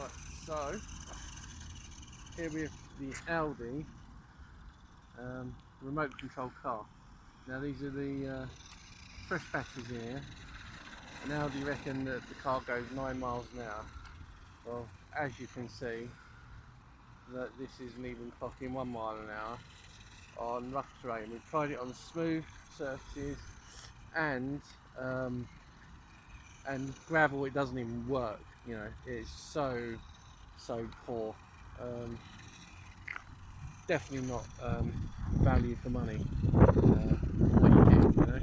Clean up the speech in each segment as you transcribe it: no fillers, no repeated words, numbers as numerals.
Right, so here we have the Aldi remote control car. Now these are the fresh batteries here, and Aldi reckon that the car goes 9 miles an hour. Well, as you can see, that this isn't even clocking 1 mile an hour on rough terrain. We've tried it on smooth surfaces and gravel. It doesn't even work. You know, it's so poor. Definitely not value for money for what you get. You know,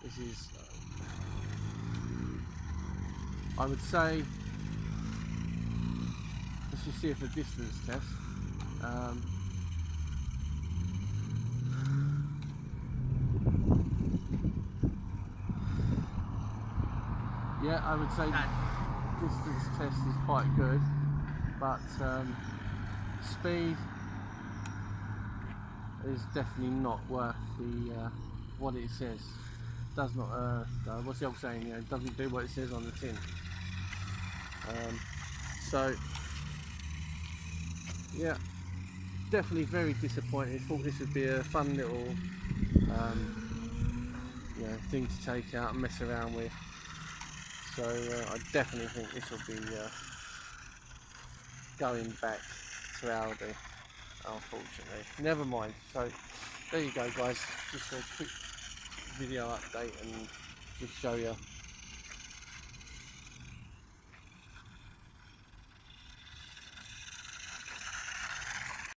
this is. I would say. Let's just see if a distance test. Yeah, I would say distance test is quite good, but speed is definitely not worth the what it says. Does not. What's the old saying? You know, doesn't do what it says on the tin. So yeah, definitely very disappointed. Thought this would be a fun little you know, thing to take out and mess around with. So I definitely think this will be going back to Aldi, unfortunately. Never mind. So there you go, guys. Just a quick video update and just show you